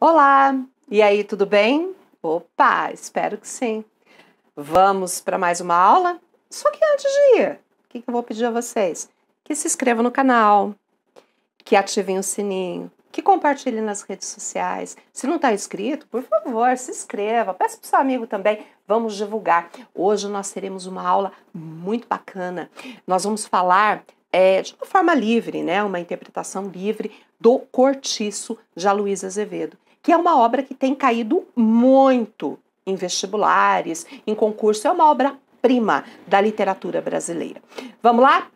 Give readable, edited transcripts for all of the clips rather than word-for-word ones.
Olá! E aí, tudo bem? Opa, espero que sim. Vamos para mais uma aula? Só que antes de ir, o que eu vou pedir a vocês? Que se inscrevam no canal, que ativem o sininho, que compartilhem nas redes sociais. Se não está inscrito, por favor, se inscreva. Peça para o seu amigo também. Vamos divulgar. Hoje nós teremos uma aula muito bacana. Nós vamos falar de uma forma livre, né? Uma interpretação livre do Cortiço de Aloysio Azevedo, que é uma obra que tem caído muito em vestibulares, em concurso. É uma obra-prima da literatura brasileira. Vamos lá?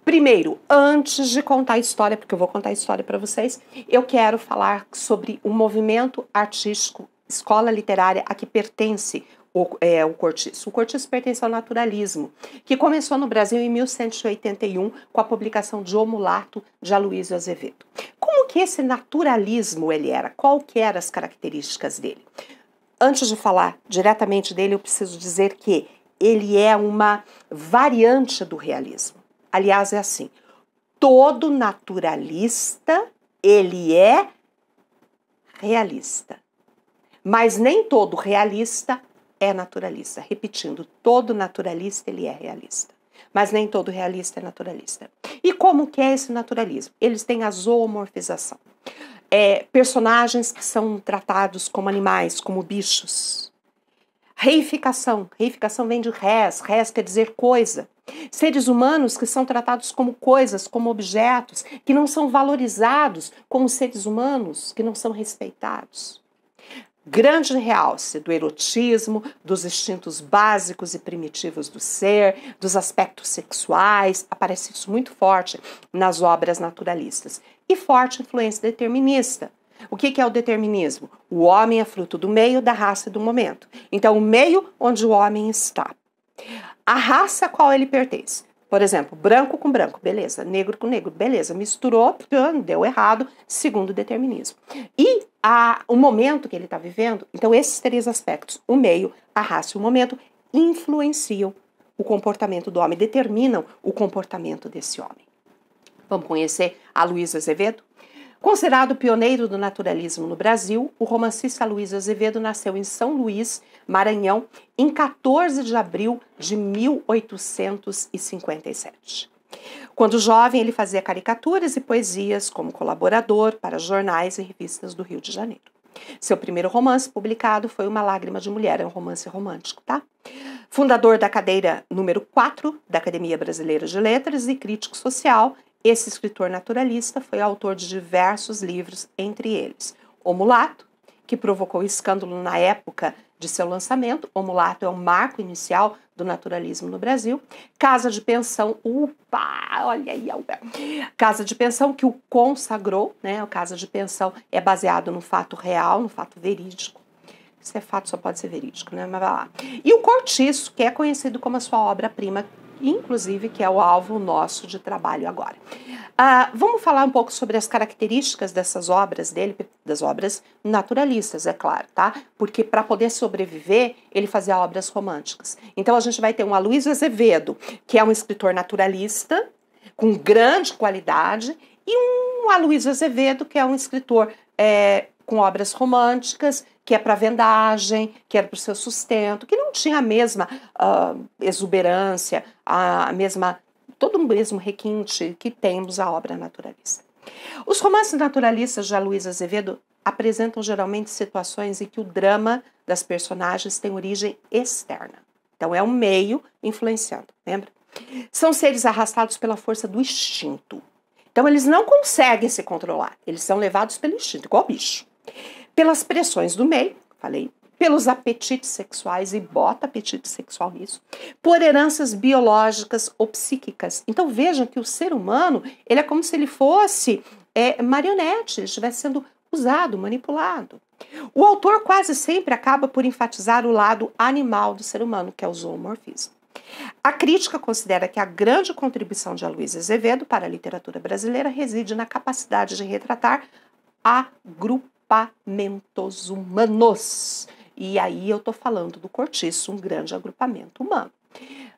Primeiro, antes de contar a história, porque eu vou contar a história para vocês, eu quero falar sobre o movimento artístico, escola literária a que pertence o Cortiço. O Cortiço pertence ao naturalismo, que começou no Brasil em 1181 com a publicação de O Mulato, de Aloysio Azevedo. Como que esse naturalismo ele era? Qual que eram as características dele? Antes de falar diretamente dele, eu preciso dizer que ele é uma variante do realismo. Aliás, é assim, todo naturalista, ele é realista. Mas nem todo realista é naturalista. Repetindo, todo naturalista, ele é realista. Mas nem todo realista é naturalista. E como que é esse naturalismo? Eles têm a zoomorfização. Personagens que são tratados como animais, como bichos. Reificação. Reificação vem de res. Res quer dizer coisa. Seres humanos que são tratados como coisas, como objetos, que não são valorizados como seres humanos, que não são respeitados. Grande realce do erotismo, dos instintos básicos e primitivos do ser, dos aspectos sexuais, aparece isso muito forte nas obras naturalistas. E forte influência determinista. O que é o determinismo? O homem é fruto do meio, da raça e do momento. Então, o meio onde o homem está. A raça a qual ele pertence. Por exemplo, branco com branco, beleza. Negro com negro, beleza. Misturou, deu errado, segundo o determinismo. E o momento que ele está vivendo, então esses três aspectos, o meio, a raça e o momento, influenciam o comportamento do homem, determinam o comportamento desse homem. Vamos conhecer Aloysio Azevedo? Considerado pioneiro do naturalismo no Brasil, o romancista Aloysio Azevedo nasceu em São Luís, Maranhão, em 14 de abril de 1857. Quando jovem, ele fazia caricaturas e poesias como colaborador para jornais e revistas do Rio de Janeiro. Seu primeiro romance publicado foi Uma Lágrima de Mulher, é um romance romântico, tá? Fundador da cadeira número 4 da Academia Brasileira de Letras e crítico social, esse escritor naturalista foi autor de diversos livros, entre eles O Mulato, que provocou escândalo na época de seu lançamento. O Mulato é o marco inicial do naturalismo no Brasil. Casa de Pensão, olha aí, Casa de Pensão que o consagrou, né? O Casa de Pensão é baseado no fato real, no fato verídico. Se é fato, só pode ser verídico, né? Mas vai lá. E o Cortiço, que é conhecido como a sua obra-prima, inclusive, que é o alvo nosso de trabalho agora. Vamos falar um pouco sobre as características dessas obras dele, das obras naturalistas, é claro, tá? Porque para poder sobreviver, ele fazia obras românticas. Então a gente vai ter um Aloysio Azevedo, que é um escritor naturalista, com grande qualidade, e um Aloysio Azevedo, que é um escritor com obras românticas, que é para vendagem, que era para o seu sustento, que não tinha a mesma exuberância, todo o mesmo requinte que temos a obra naturalista. Os romances naturalistas de Aloysio Azevedo apresentam geralmente situações em que o drama das personagens tem origem externa. Então é um meio influenciando, lembra? São seres arrastados pela força do instinto. Então eles não conseguem se controlar, eles são levados pelo instinto, igual bicho. Pelas pressões do meio, falei, pelos apetites sexuais, e bota apetite sexual nisso, por heranças biológicas ou psíquicas. Então vejam que o ser humano, ele é como se ele fosse marionete, ele estivesse sendo usado, manipulado. O autor quase sempre acaba por enfatizar o lado animal do ser humano, que é o zoomorfismo. A crítica considera que a grande contribuição de Aloysio Azevedo para a literatura brasileira reside na capacidade de retratar agrupamentos humanos. E aí eu estou falando do Cortiço, um grande agrupamento humano.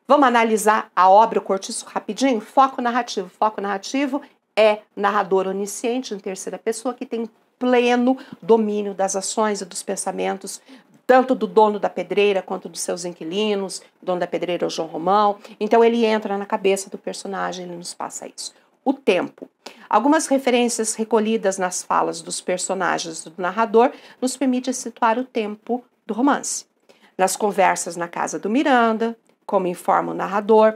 Vamos analisar a obra O Cortiço rapidinho? Foco narrativo. Foco narrativo é narrador onisciente em terceira pessoa que tem pleno domínio das ações e dos pensamentos, tanto do dono da pedreira quanto dos seus inquilinos. O dono da pedreira é o João Romão. Então ele entra na cabeça do personagem, ele nos passa isso. O tempo. Algumas referências recolhidas nas falas dos personagens do narrador nos permitem situar o tempo do romance. Nas conversas na casa do Miranda, como informa o narrador,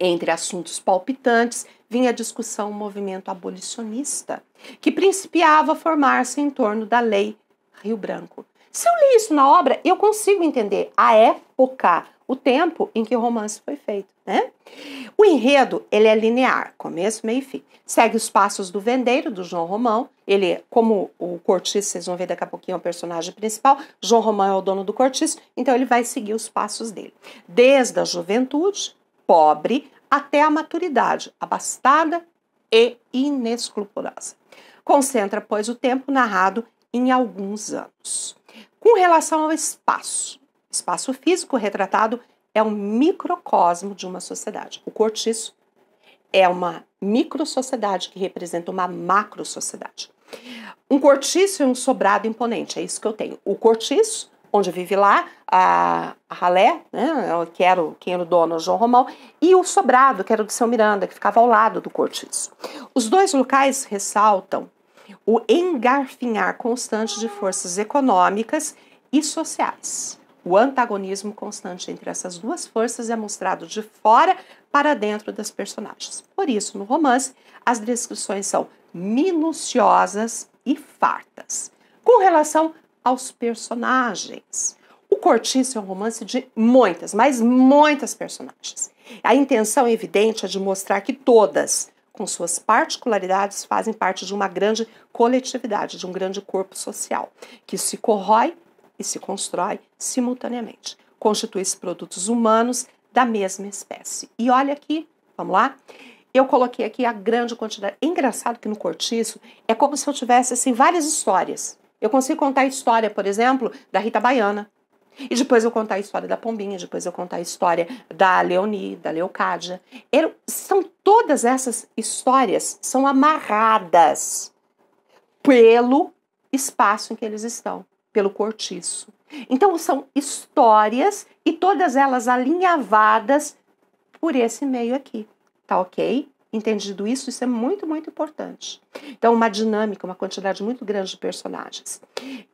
entre assuntos palpitantes, vinha a discussão um movimento abolicionista, que principiava a formar-se em torno da Lei Rio Branco. Se eu li isso na obra, eu consigo entender a época, o tempo em que o romance foi feito, né? O enredo, ele é linear, começo, meio e fim. Segue os passos do vendeiro, do João Romão. Ele, como o cortiço, vocês vão ver daqui a pouquinho, é o personagem principal. João Romão é o dono do cortiço, então ele vai seguir os passos dele. Desde a juventude, pobre, até a maturidade, abastada e inescrupulosa. Concentra, pois, o tempo narrado em alguns anos. Com relação ao espaço físico retratado é um microcosmo de uma sociedade. O cortiço é uma microsociedade que representa uma macrosociedade. Um cortiço é um sobrado imponente, é isso que eu tenho. O cortiço, onde vive lá a ralé, né, quem era o dono, o João Romão, e o sobrado, que era o de Seu Miranda, que ficava ao lado do cortiço. Os dois locais ressaltam o engarfinhar constante de forças econômicas e sociais. O antagonismo constante entre essas duas forças é mostrado de fora para dentro das personagens. Por isso, no romance, as descrições são minuciosas e fartas. Com relação aos personagens, O Cortiço é um romance de muitas, mas muitas personagens. A intenção evidente é de mostrar que todas, com suas particularidades, fazem parte de uma grande coletividade, de um grande corpo social, que se corrói e se constrói simultaneamente. Constitui-se produtos humanos da mesma espécie. E olha aqui, vamos lá? Eu coloquei aqui a grande quantidade. É engraçado que no Cortiço é como se eu tivesse assim, várias histórias. Eu consigo contar a história, por exemplo, da Rita Baiana. E depois eu contar a história da Pombinha, depois eu contar a história da Leoni, da Leocádia. Todas essas histórias são amarradas pelo espaço em que eles estão, pelo cortiço. Então são histórias e todas elas alinhavadas por esse meio aqui, tá ok? Entendido isso, isso é muito, muito importante. Então uma dinâmica, uma quantidade muito grande de personagens.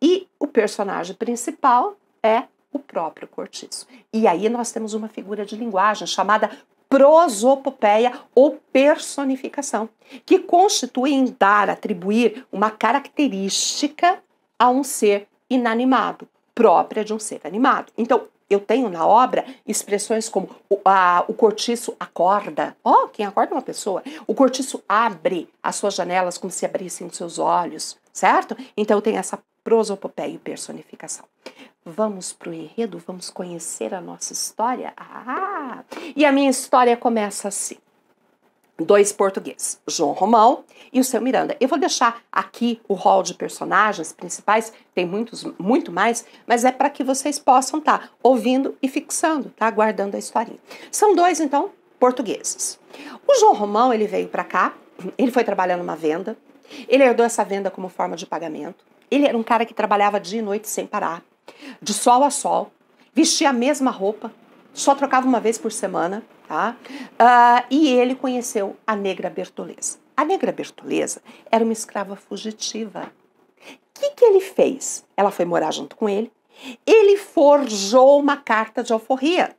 E o personagem principal é o próprio cortiço. E aí nós temos uma figura de linguagem chamada prosopopeia ou personificação, que constitui em atribuir uma característica a um ser inanimado, própria de um ser animado. Então, eu tenho na obra expressões como o cortiço acorda. Quem acorda é uma pessoa. O cortiço abre as suas janelas como se abrissem os seus olhos, certo? Então, eu tenho essa prosopopeia e personificação. Vamos para o enredo, vamos conhecer a nossa história? E a minha história começa assim. Dois portugueses, João Romão e o Seu Miranda. Eu vou deixar aqui o rol de personagens principais, tem muito mais, mas é para que vocês possam estar ouvindo e fixando, tá? Guardando a historinha. São dois, então, portugueses. O João Romão, ele veio para cá, ele foi trabalhar numa venda, ele herdou essa venda como forma de pagamento. Ele era um cara que trabalhava dia e noite sem parar, de sol a sol, vestia a mesma roupa, só trocava uma vez por semana, tá? E ele conheceu a negra Bertoleza. A negra Bertoleza era uma escrava fugitiva. O que ele fez? Ela foi morar junto com ele. Ele forjou uma carta de alforria.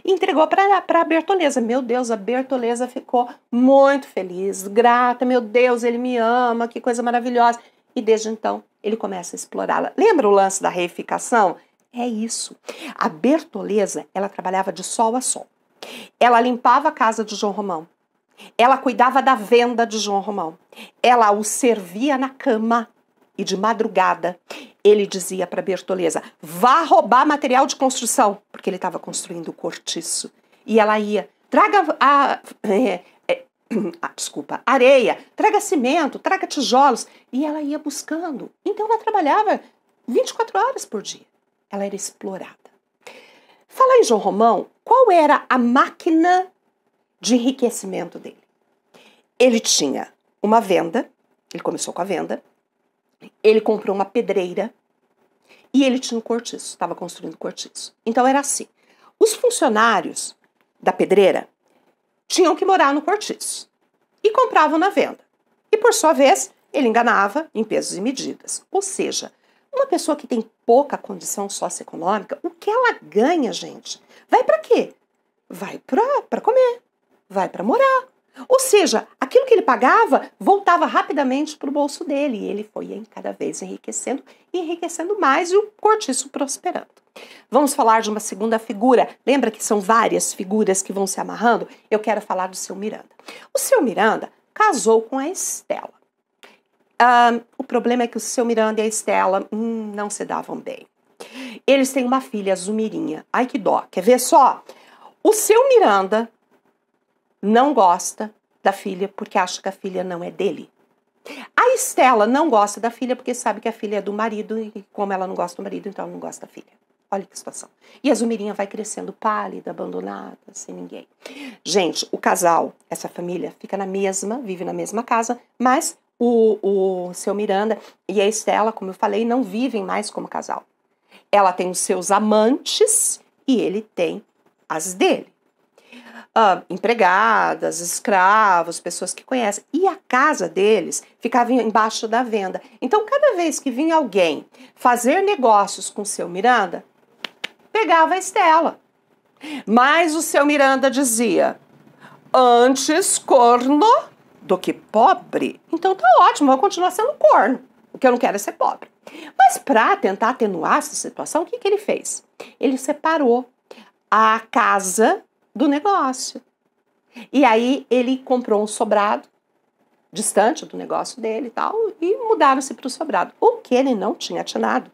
Entregou para a Bertoleza. Meu Deus, a Bertoleza ficou muito feliz, grata. Meu Deus, ele me ama, que coisa maravilhosa. E desde então, ele começa a explorá-la. Lembra o lance da reificação? É isso. A Bertoleza, ela trabalhava de sol a sol. Ela limpava a casa de João Romão. Ela cuidava da venda de João Romão. Ela o servia na cama. E de madrugada, ele dizia para Bertoleza, vá roubar material de construção, porque ele estava construindo o cortiço. E ela ia, traga areia, traga cimento, traga tijolos. E ela ia buscando. Então ela trabalhava 24 horas por dia. Ela era explorada. Fala em João Romão, qual era a máquina de enriquecimento dele? Ele tinha uma venda, ele começou com a venda, ele comprou uma pedreira e ele tinha um cortiço, estava construindo cortiço. Então era assim, os funcionários da pedreira tinham que morar no cortiço e compravam na venda. E por sua vez, ele enganava em pesos e medidas. Ou seja, uma pessoa que tem pouca condição socioeconômica, o que ela ganha, gente? Vai para quê? Vai para comer, vai para morar. Ou seja, aquilo que ele pagava voltava rapidamente para o bolso dele e ele foi cada vez enriquecendo e enriquecendo mais e o cortiço prosperando. Vamos falar de uma segunda figura. Lembra que são várias figuras que vão se amarrando? Eu quero falar do seu Miranda. O seu Miranda casou com a Estela. O problema é que o seu Miranda e a Estela não se davam bem. Eles têm uma filha, a Zumirinha. Ai, que dó. Quer ver só? O seu Miranda não gosta da filha porque acha que a filha não é dele. A Estela não gosta da filha porque sabe que a filha é do marido e como ela não gosta do marido, então ela não gosta da filha. Olha que situação. E a Zumirinha vai crescendo pálida, abandonada, sem ninguém. Gente, o casal, essa família, fica vive na mesma casa, mas o seu Miranda e a Estela, como eu falei, não vivem mais como casal. Ela tem os seus amantes e ele tem as dele. Empregadas, escravos, pessoas que conhecem. E a casa deles ficava embaixo da venda. Então, cada vez que vinha alguém fazer negócios com o seu Miranda, pegava a Estela. Mas o seu Miranda dizia, antes corno do que pobre. Então tá ótimo, vou continuar sendo corno. O que eu não quero é ser pobre. Mas para tentar atenuar essa situação, o que ele fez? Ele separou a casa do negócio. E aí ele comprou um sobrado, distante do negócio dele e tal, e mudaram-se para o sobrado. O que ele não tinha atinado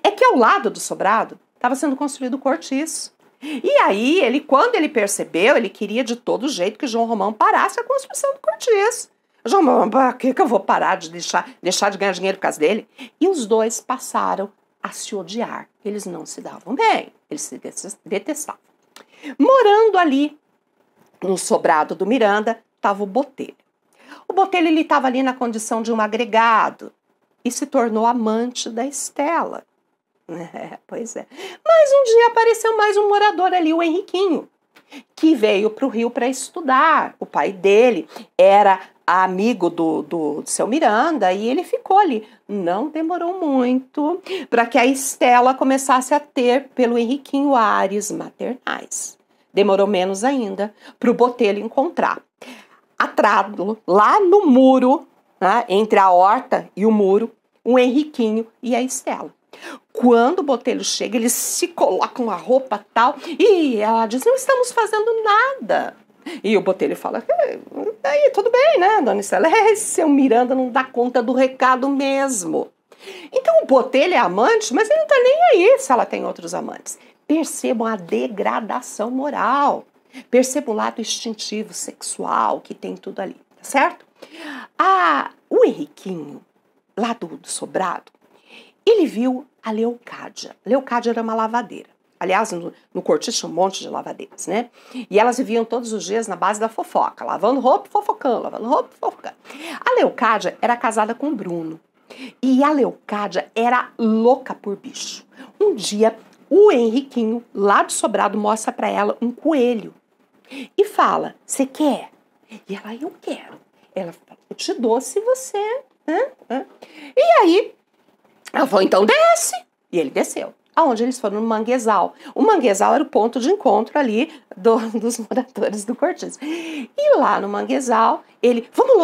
é que ao lado do sobrado estava sendo construído o cortiço. E aí, quando ele percebeu, ele queria de todo jeito que João Romão parasse a construção do cortiço. João Romão, por que eu vou parar de deixar de ganhar dinheiro por causa dele? E os dois passaram a se odiar. Eles não se davam bem, eles se detestavam. Morando ali no sobrado do Miranda, estava o Botelho. O Botelho estava ali na condição de um agregado e se tornou amante da Estela. Pois é. Mas um dia apareceu mais um morador ali, o Henriquinho, que veio para o Rio para estudar. O pai dele era amigo do seu Miranda e ele ficou ali. Não demorou muito para que a Estela começasse a ter pelo Henriquinho ares maternais. Demorou menos ainda para o Botelho encontrar. Atrás, lá no muro, né, entre a horta e o muro, o Henriquinho e a Estela. Quando o Botelho chega, eles se colocam uma roupa tal e ela diz, não estamos fazendo nada. E o Botelho fala, aí, tudo bem, né, dona Estela? Seu Miranda não dá conta do recado mesmo. Então o Botelho é amante, mas ele não tá nem aí se ela tem outros amantes. Percebam a degradação moral. Percebam o lado instintivo, sexual, que tem tudo ali, tá certo? O Henriquinho, lá do sobrado, ele viu a Leocádia. Leocádia era uma lavadeira. Aliás, no cortiço tinha um monte de lavadeiras, né? E elas viviam todos os dias na base da fofoca, lavando roupa e fofocando, lavando roupa e fofocando. A Leocádia era casada com o Bruno. E a Leocádia era louca por bicho. Um dia, o Henriquinho, lá do sobrado, mostra para ela um coelho. E fala, você quer? E ela, eu quero. Ela fala, eu te dou se você... E aí, ela falou, então desce. E ele desceu. Aonde eles foram? No manguezal. O manguezal era o ponto de encontro ali dos moradores do cortiço. E lá no manguezal, ele, vamos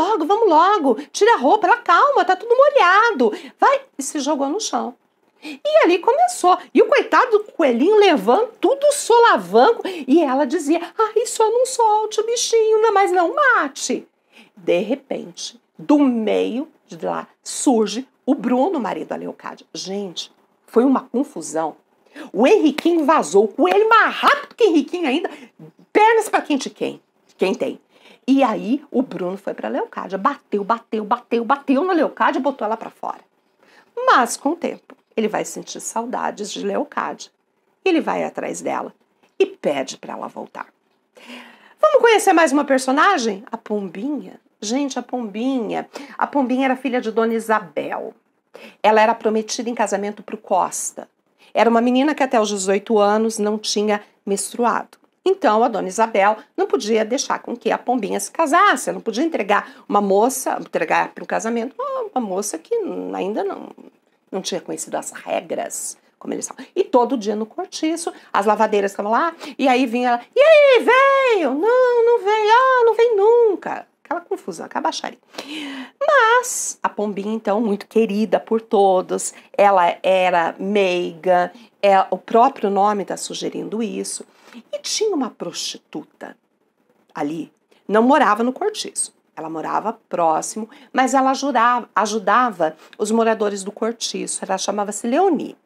logo, tira a roupa. Ela, calma, tá tudo molhado. Vai, e se jogou no chão. E ali começou. E o coitado do coelhinho levando tudo solavanco. E ela dizia, ai, só não solte o bichinho, mas não mate. De repente, do meio de lá, surge o Bruno, marido da Leocádia. Gente, foi uma confusão. O Henriquinho vazou, o coelho mais rápido que o Henriquinho ainda, pernas para quem tem. E aí o Bruno foi para a Leocádia, bateu na Leocádia e botou ela para fora. Mas com o tempo, ele vai sentir saudades de Leocádia. Ele vai atrás dela e pede para ela voltar. Vamos conhecer mais uma personagem? A Pombinha. Gente, a Pombinha era filha de Dona Isabel. Ela era prometida em casamento para o Costa. Era uma menina que até os 18 anos não tinha menstruado. Então, a dona Isabel não podia deixar com que a Pombinha se casasse. Ela não podia entregar entregar para o casamento uma moça que ainda não tinha conhecido as regras, como eles falam. E todo dia no cortiço, as lavadeiras estavam lá, e aí vinha ela, e aí, veio? Não veio, não vem nunca. Aquela confusão, aquela baixaria. Mas a Pombinha, então, muito querida por todos, ela era meiga, o próprio nome está sugerindo isso. E tinha uma prostituta ali, não morava no cortiço, ela morava próximo, mas ela ajudava os moradores do cortiço, ela chamava-se Leoni.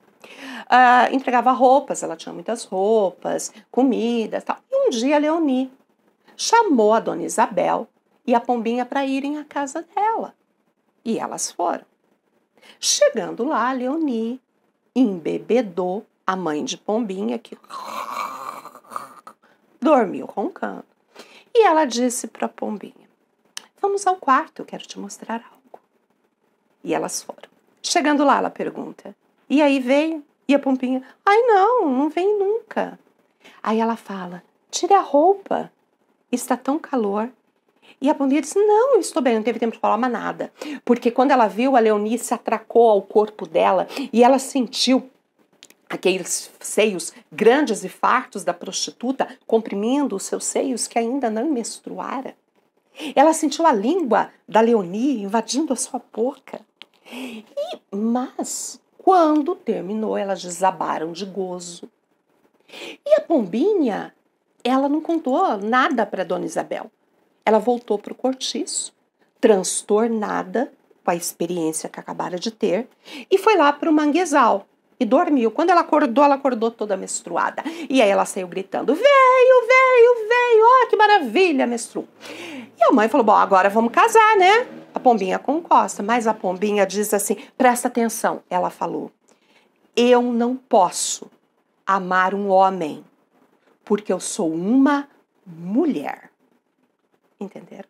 Entregava roupas, ela tinha muitas roupas, comida, tal. E um dia a Leoni chamou a dona Isabel e a Pombinha para irem à casa dela. E elas foram. Chegando lá, a Leoni embebedou a mãe de Pombinha, que dormiu roncando. E ela disse para a Pombinha, vamos ao quarto, eu quero te mostrar algo. E elas foram. Chegando lá, ela pergunta, e aí veio? E a Pombinha, ai não vem nunca. Aí ela fala, tire a roupa, está tão calor. E a Pombinha disse, não, estou bem, não teve tempo de falar mais nada. Porque quando ela viu, a Leoni se atracou ao corpo dela e ela sentiu aqueles seios grandes e fartos da prostituta comprimindo os seus seios que ainda não menstruara. Ela sentiu a língua da Leoni invadindo a sua boca. Mas, quando terminou, elas desabaram de gozo. E a Pombinha, ela não contou nada para Dona Isabel. Ela voltou para o cortiço, transtornada com a experiência que acabara de ter, e foi lá para o manguezal e dormiu. Quando ela acordou toda menstruada. E aí ela saiu gritando, veio, que maravilha, menstruou. E a mãe falou, bom, agora vamos casar, né? A Pombinha concosta, mas a Pombinha diz assim, presta atenção, ela falou, eu não posso amar um homem, porque eu sou uma mulher. Entenderam?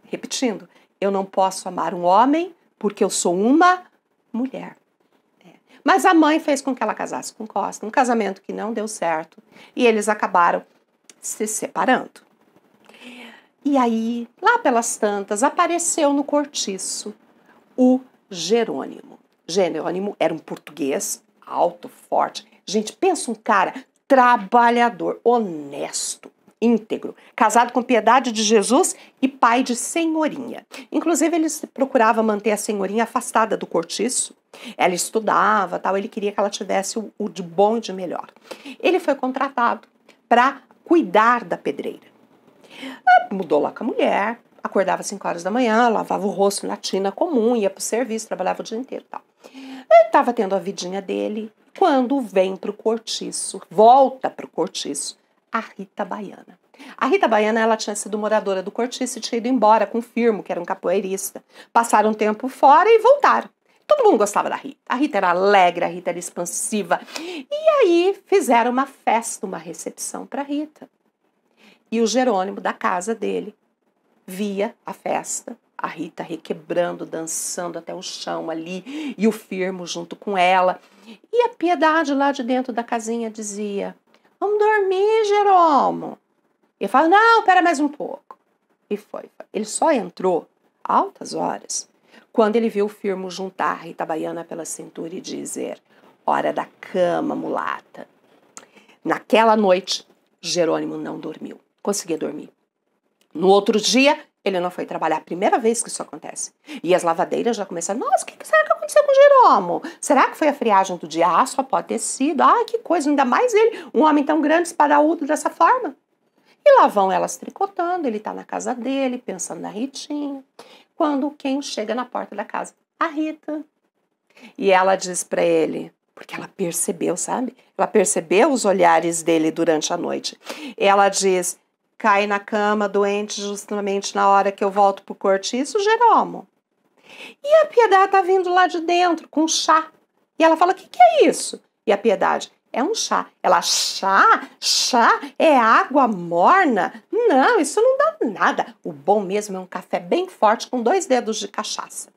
Repetindo, eu não posso amar um homem porque eu sou uma mulher. Mas a mãe fez com que ela casasse com Costa, um casamento que não deu certo, e eles acabaram se separando. E aí, lá pelas tantas, apareceu no cortiço o Jerônimo. Jerônimo era um português alto, forte. Gente, pensa um cara trabalhador, honesto, íntegro, casado com Piedade de Jesus e pai de senhorinha. Inclusive, ele procurava manter a senhorinha afastada do cortiço. Ela estudava, tal, ele queria que ela tivesse o de bom e de melhor. Ele foi contratado para cuidar da pedreira. Mudou lá com a mulher, acordava às 5 horas da manhã, lavava o rosto na tina comum, ia para o serviço, trabalhava o dia inteiro. Tal. Ele estava tendo a vidinha dele, quando vem para o cortiço, volta para o cortiço, a Rita Baiana. A Rita Baiana, ela tinha sido moradora do cortiço e tinha ido embora com o Firmo, que era um capoeirista. Passaram um tempo fora e voltaram. Todo mundo gostava da Rita. A Rita era alegre, a Rita era expansiva. E aí fizeram uma festa, uma recepção para a Rita. E o Jerônimo, da casa dele, via a festa, a Rita requebrando, dançando até o chão ali, e o Firmo junto com ela. E a Piedade lá de dentro da casinha dizia, vamos dormir, Jerônimo. E ele fala, não, espera mais um pouco. E foi. Ele só entrou altas horas, quando ele viu o Firmo juntar a Rita Baiana pela cintura e dizer, hora da cama, mulata. Naquela noite, Jerônimo não dormiu. Conseguia dormir. No outro dia, ele não foi trabalhar. Primeira vez que isso acontece. E as lavadeiras já começaram, nossa, o que será que aconteceu com o Jerônimo? Será que foi a friagem do dia? Ah, só pode ter sido. Ah, que coisa, ainda mais ele, um homem tão grande, espadaúdo dessa forma. E lá vão elas tricotando, ele tá na casa dele, pensando na Ritinha. Quando quem chega na porta da casa? A Rita. E ela diz para ele, porque ela percebeu, sabe? Ela percebeu os olhares dele durante a noite. Ela diz, cai na cama doente justamente na hora que eu volto pro cortiço, Jerônimo. E a Piedade tá vindo lá de dentro com chá. E ela fala, o que é isso? E a Piedade, é um chá. Ela, chá? Chá? É água morna? Não, isso não dá nada. O bom mesmo é um café bem forte com 2 dedos de cachaça.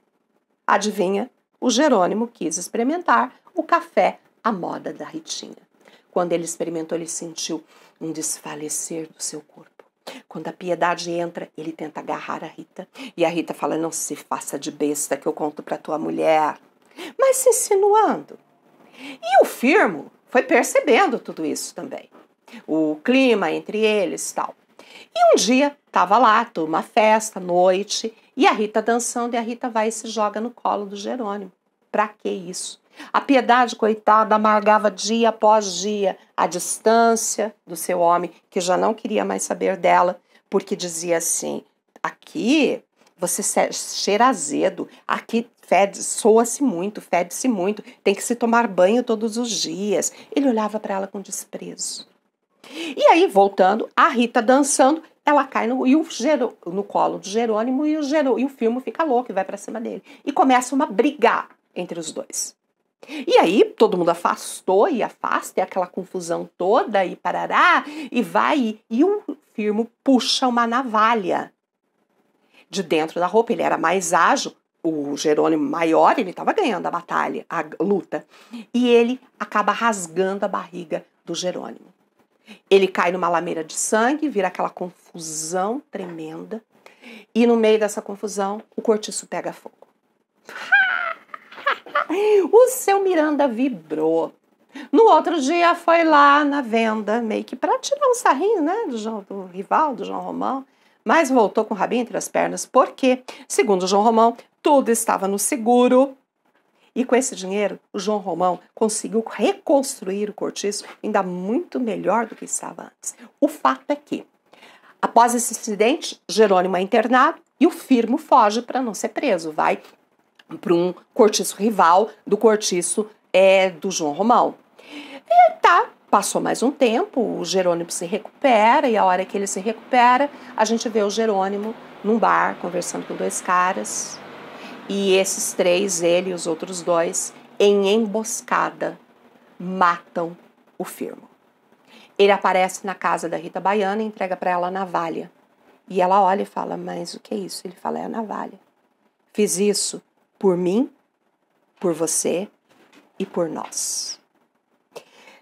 Adivinha? o Jerônimo quis experimentar o café à moda da Ritinha. Quando ele experimentou, ele sentiu um desfalecer do seu corpo. Quando a Piedade entra, ele tenta agarrar a Rita. E a Rita fala, não se faça de besta que eu conto para tua mulher. Mas se insinuando. E o Firmo foi percebendo tudo isso também. O clima entre eles e tal. E um dia, estava lá, uma festa, noite, e a Rita dançando, e a Rita vai e se joga no colo do Jerônimo. Pra que isso? A Piedade, coitada, amargava dia após dia a distância do seu homem, que já não queria mais saber dela, porque dizia assim, aqui você cheira azedo, aqui soa-se muito, fede-se muito, tem que se tomar banho todos os dias. Ele olhava para ela com desprezo. E aí, voltando, a Rita dançando, ela cai no colo do Jerônimo e o Firmo fica louco e vai para cima dele. E começa uma briga entre os dois. E aí, todo mundo afastou e afasta, e aquela confusão toda, e parará, e vai, e o Firmo puxa uma navalha de dentro da roupa. Ele era mais ágil, o Jerônimo maior, ele estava ganhando a batalha, a luta. E ele acaba rasgando a barriga do Jerônimo. Ele cai numa lameira de sangue, vira aquela confusão tremenda. E no meio dessa confusão, o cortiço pega fogo. O seu Miranda vibrou. No outro dia foi lá na venda, meio que para tirar um sarrinho, né, do rival, do João Romão. Mas voltou com o rabinho entre as pernas, porque, segundo o João Romão, tudo estava no seguro. E com esse dinheiro, o João Romão conseguiu reconstruir o cortiço ainda muito melhor do que estava antes. O fato é que, após esse incidente, Jerônimo é internado e o Firmo foge para não ser preso. Vai para um cortiço rival do cortiço do João Romão. E passou mais um tempo, o Jerônimo se recupera, e a hora que ele se recupera, a gente vê o Jerônimo num bar, conversando com dois caras. E esses três, ele e os outros dois, em emboscada, matam o Firmo. Ele aparece na casa da Rita Baiana e entrega para ela a navalha. E ela olha e fala, mas o que é isso? Ele fala, é a navalha. Fiz isso por mim, por você e por nós.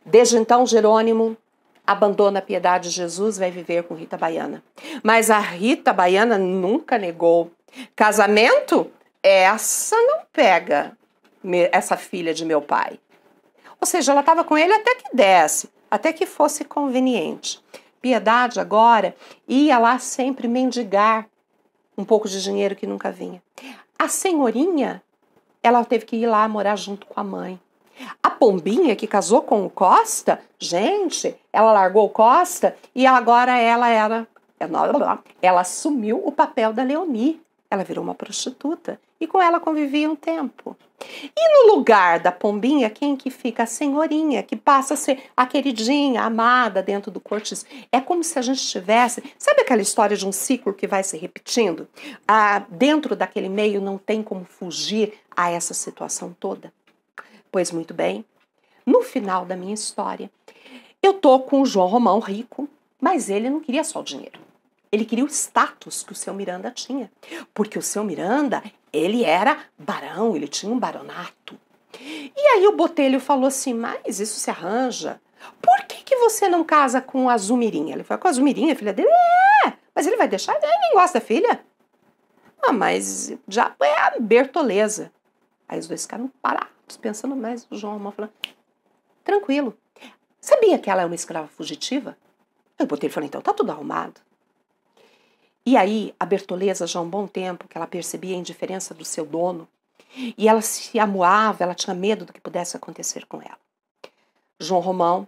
Desde então, Jerônimo abandona a piedade de Jesus e vai viver com Rita Baiana. Mas a Rita Baiana nunca negou. Casamento? Essa não pega essa filha de meu pai. Ou seja, ela estava com ele até que desse, até que fosse conveniente. Piedade agora ia lá sempre mendigar um pouco de dinheiro que nunca vinha. A senhorinha, ela teve que ir lá morar junto com a mãe. A Pombinha, que casou com o Costa, gente, ela largou o Costa e agora ela assumiu o papel da Leoni. Ela virou uma prostituta e com ela convivia um tempo. E no lugar da Pombinha, quem que fica? A senhorinha, que passa a ser a queridinha, a amada dentro do cortiço. É como se a gente tivesse... Sabe aquela história de um ciclo que vai se repetindo? Dentro daquele meio não tem como fugir a essa situação toda? Pois muito bem, no final da minha história, eu tô com o João Romão rico, mas ele não queria só o dinheiro. Ele queria o status que o seu Miranda tinha. Porque o seu Miranda, ele era barão, ele tinha um baronato. E aí o Botelho falou assim, mas isso se arranja. Por que você não casa com a Zumirinha? Ele falou, com a Zumirinha, filha dele? Mas ele vai deixar? Ele nem gosta da filha. Mas já é a Bertoleza. Aí os dois ficaram parados, pensando mais. O João Romão falou, tranquilo. Sabia que ela é uma escrava fugitiva? Aí o Botelho falou, então tá tudo arrumado. E aí, a Bertoleza, já há um bom tempo, que ela percebia a indiferença do seu dono, e ela se amuava, ela tinha medo do que pudesse acontecer com ela. João Romão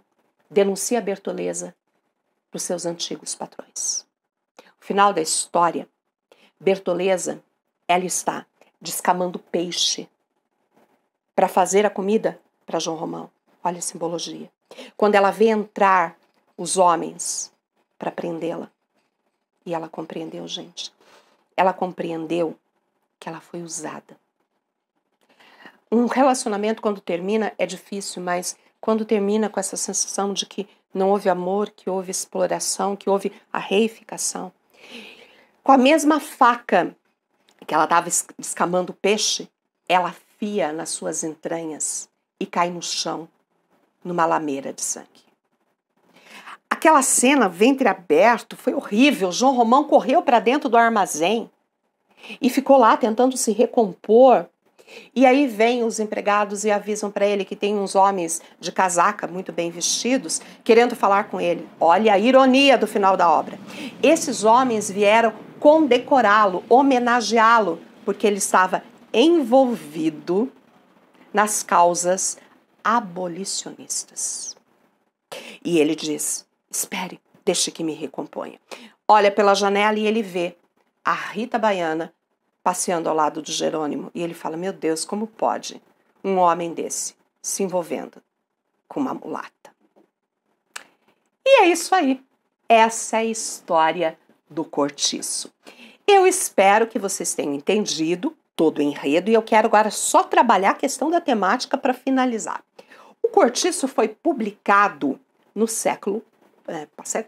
denuncia a Bertoleza para os seus antigos patrões. No final da história, Bertoleza, ela está descamando peixe para fazer a comida para João Romão. Olha a simbologia. Quando ela vê entrar os homens para prendê-la, e ela compreendeu, gente. Ela compreendeu que ela foi usada. Um relacionamento, quando termina, é difícil, mas quando termina com essa sensação de que não houve amor, que houve exploração, que houve a reificação. Com a mesma faca que ela estava descamando peixe, ela enfia nas suas entranhas e cai no chão, numa lameira de sangue. Aquela cena, ventre aberto, foi horrível. João Romão correu para dentro do armazém e ficou lá tentando se recompor. E aí vêm os empregados e avisam para ele que tem uns homens de casaca muito bem vestidos querendo falar com ele. Olha a ironia do final da obra. Esses homens vieram condecorá-lo, homenageá-lo, porque ele estava envolvido nas causas abolicionistas. E ele diz: espere, deixe que me recomponha. Olha pela janela e ele vê a Rita Baiana passeando ao lado de Jerônimo. E ele fala: meu Deus, como pode um homem desse se envolvendo com uma mulata? E é isso aí. Essa é a história do Cortiço. Eu espero que vocês tenham entendido todo o enredo e eu quero agora só trabalhar a questão da temática para finalizar. O Cortiço foi publicado no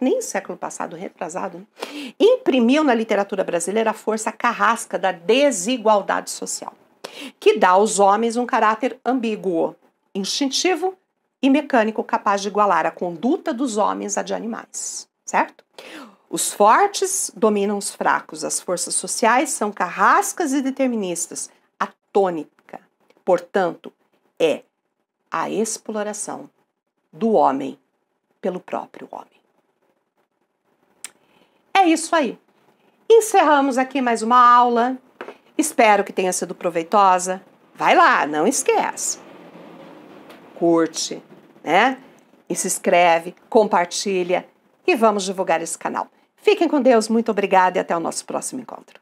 nem século passado, retrasado, né? Imprimiu na literatura brasileira a força carrasca da desigualdade social, que dá aos homens um caráter ambíguo, instintivo e mecânico capaz de igualar a conduta dos homens à de animais, certo? Os fortes dominam os fracos, as forças sociais são carrascas e deterministas. A tônica, portanto, é a exploração do homem pelo próprio homem. É isso aí. Encerramos aqui mais uma aula. Espero que tenha sido proveitosa. Vai lá, não esquece. Curte, né? E se inscreve, compartilha e vamos divulgar esse canal. Fiquem com Deus, muito obrigada e até o nosso próximo encontro.